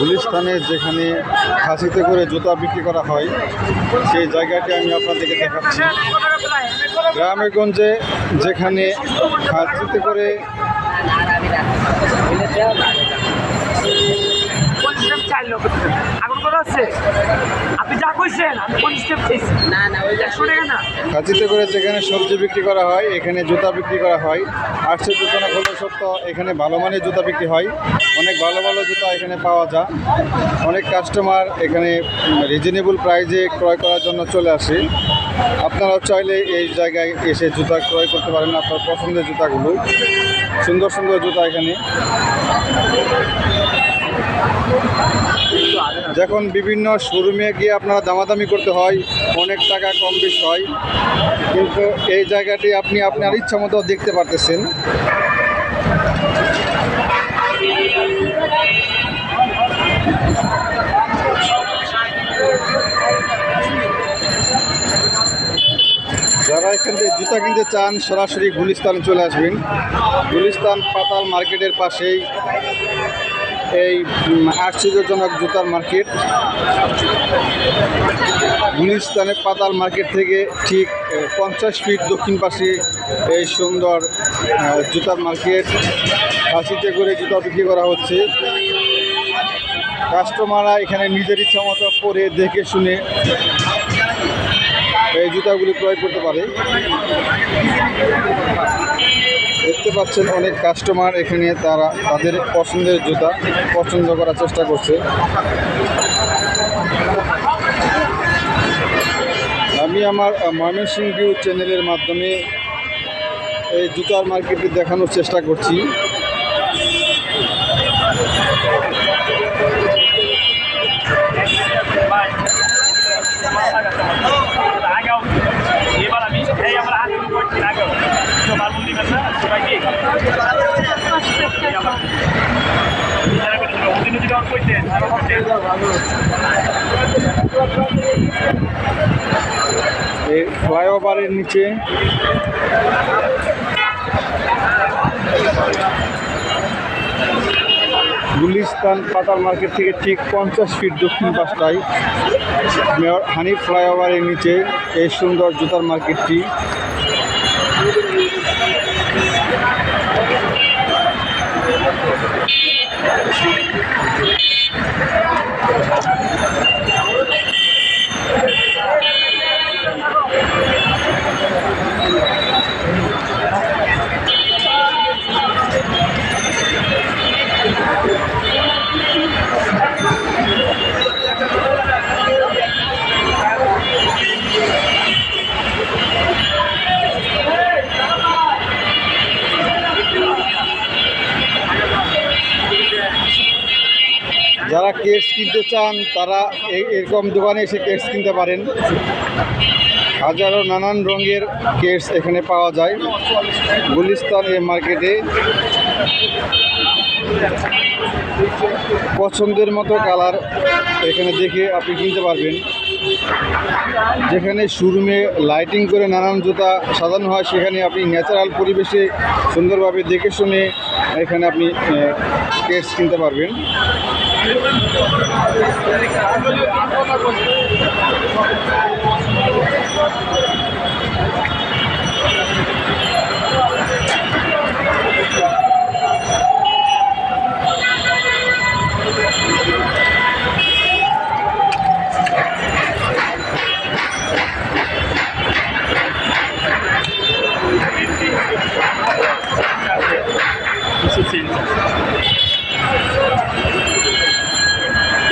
গুলিস্তানে যেখানে খাসিতে করে জুতা বিক্রি করা হয় সেই জায়গাটি আমি আপনাদেরকে দেখাচ্ছি। গ্রামে গঞ্জে যেখানে খাসিতে করে খাসিতে করে যেখানে সবজি বিক্রি করা হয় এখানে জুতা বিক্রি করা হয়। আশ্চর্যজনক হলো সত্য, এখানে ভালো মানের জুতা বিক্রি হয়, অনেক ভালো ভালো জুতা এখানে পাওয়া যায়। অনেক কাস্টমার এখানে রিজনেবল প্রাইসে ক্রয় করার জন্য চলে আসে। আপনারাও চাইলে এই জায়গায় এসে জুতা ক্রয় করতে পারেন আপনার পছন্দের জুতাগুলো। সুন্দর সুন্দর জুতা এখানে। যখন বিভিন্ন শোরুমে গিয়ে আপনারা দামাদামি করতে হয়, অনেক টাকা কম বেশি হয়, কিন্তু এই জায়গাটি আপনি আপনার ইচ্ছা মতো দেখতে পারতেছেন। যারা এখান থেকে জুতা কিনতে চান সরাসরি গুলিস্তানে চলে আসবেন। গুলিস্তান পাতাল মার্কেটের পাশেই এই আশ্চর্যজনক জুতার মার্কেট। গুলিস্তানের পাতাল মার্কেট থেকে ঠিক 50 ফিট দক্ষিণ পাশে এই সুন্দর জুতার মার্কেট। খাসিতে করে জুতা বিক্রি করা হচ্ছে। কাস্টমাররা এখানে নিজের ইচ্ছা মতো পরে দেখে শুনে এই জুতাগুলি ক্রয় করতে পারে। দেখতে পাচ্ছেন অনেক কাস্টমার এখানে তারা তাদের পছন্দের জুতা পছন্দ করার চেষ্টা করছে। আমি আমার ময়মনসিংহ ভিউ চ্যানেলের মাধ্যমে এই জুতার মার্কেটে দেখানোর চেষ্টা করছি। এই ফ্লাইওভারের নিচে গুলিস্তান পাতাল মার্কেট থেকে ঠিক 50 ফিট দক্ষিণ পাশটায় মেয়র হানিফ ফ্লাইওভারের নিচে এই সুন্দর জুতার মার্কেটটি। যারা কেটস কিনতে চান তারা এরকম দোকানে এসে কেটস কিনতে পারেন। হাজারো নানান রঙের কেটস এখানে পাওয়া যায় গুলিস্তান এই মার্কেটে। পছন্দের মতো কালার এখানে দেখে আপনি কিনতে পারবেন। যেখানে শোরুমে লাইটিং করে নানান জুতা সাজানো হয় সেখানে আপনি ন্যাচারাল পরিবেশে সুন্দরভাবে দেখে শুনে এখানে আপনি কেটস কিনতে পারবেন।